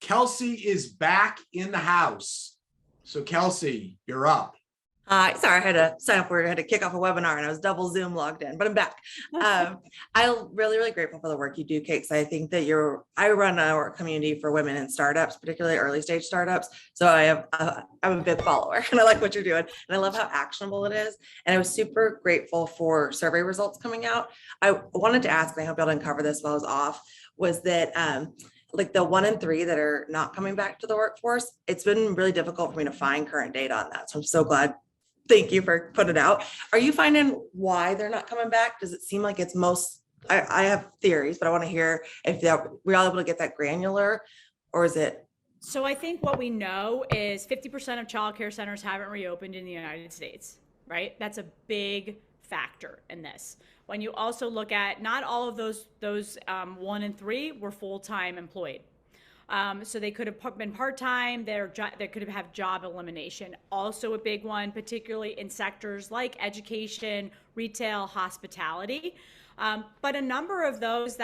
Kelsey is back in the house. So Kelsey, you're up. Sorry, I had to sign up. I had to kick off a webinar and I was double Zoom logged in, but I'm back. I'm really, really grateful for the work you do, Cate, because I think that I run our community for women in startups, particularly early stage startups. So I'm a big follower and I like what you're doing. And I love how actionable it is. And I was super grateful for survey results coming out. I wanted to ask, and I hope y'all didn't cover this while I was off, was that like the 1 in 3 that are not coming back to the workforce, it's been really difficult for me to find current data on that. So I'm so glad. Thank you for putting it out. Are you finding why they're not coming back? Does it seem like it's I have theories, but I want to hear if we're all able to get that granular, or is it? So I think what we know is 50% of childcare centers haven't reopened in the United States, right? That's a big factor in this. When you also look at not all of those 1 in 3 were full-time employed. So they could have been part-time, they could have job elimination. Also a big one, particularly in sectors like education, retail, hospitality. But a number of those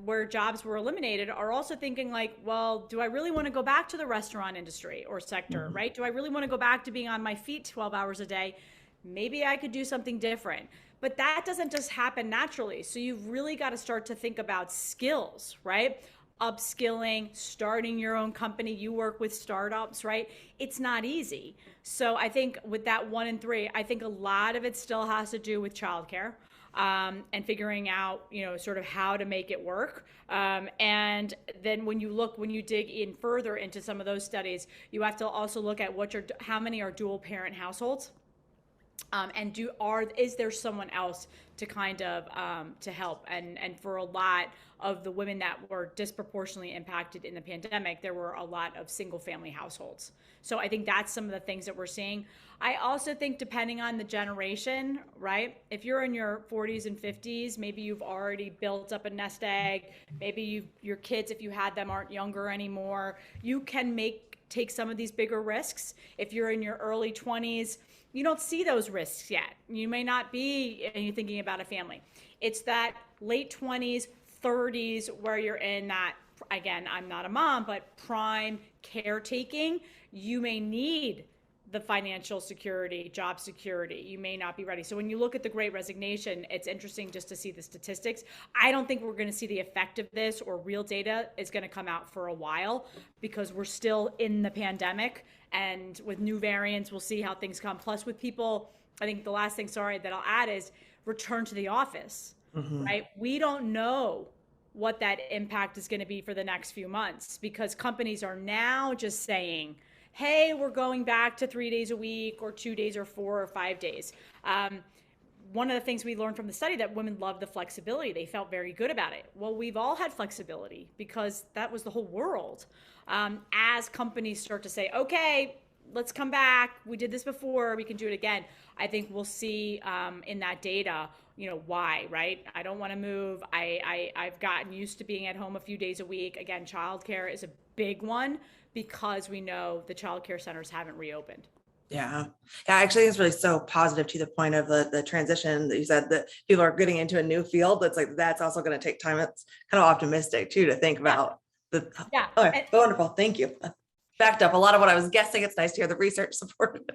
where jobs were eliminated are also thinking like, well, do I really want to go back to the restaurant industry or sector, right? Do I really want to go back to being on my feet 12 hours a day? Maybe I could do something different. But that doesn't just happen naturally. So you've really got to start to think about skills, right? Upskilling, starting your own company. You work with startups, right? It's not easy. So I think with that 1 in 3, I think a lot of it still has to do with childcare and figuring out, sort of how to make it work. And then when you dig in further into some of those studies, you have to also look at how many are dual parent households. And is there someone else to kind of to help? And for a lot of the women that were disproportionately impacted in the pandemic, there were a lot of single family households. So I think that's some of the things that we're seeing. I also think depending on the generation, right? If you're in your 40s and 50s, maybe you've already built up a nest egg. Maybe your kids, if you had them, aren't younger anymore. You can take some of these bigger risks. If you're in your early 20s, you don't see those risks yet. You may not be thinking about a family. It's that late 20s, 30s where you're in that, again, I'm not a mom, but prime caretaking. You may need the financial security, job security. You may not be ready. So when you look at the Great Resignation, it's interesting just to see the statistics. I don't think we're going to see the effect of this, or real data is going to come out for a while, because we're still in the pandemic, and with new variants, we'll see how things come. Plus with people, I think the last thing, that I'll add is return to the office, right? We don't know what that impact is going to be for the next few months, because companies are now just saying, hey, we're going back to 3 days a week, or 2 days, or 4 or 5 days. One of the things we learned from the study, that women love the flexibility. They felt very good about it. Well, we've all had flexibility because that was the whole world. As companies start to say, okay, let's come back. We did this before, we can do it again. I think we'll see in that data, why, right? I don't want to move. I've gotten used to being at home a few days a week. Again, childcare is a big one, because we know the childcare centers haven't reopened. Yeah. Actually, it's really so positive to the point of the transition that you said, that people are getting into a new field. That's also going to take time. It's kind of optimistic too, to think about. Yeah. Okay, wonderful. Thank you. Backed up a lot of what I was guessing. It's nice to hear the research supported.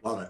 Love it.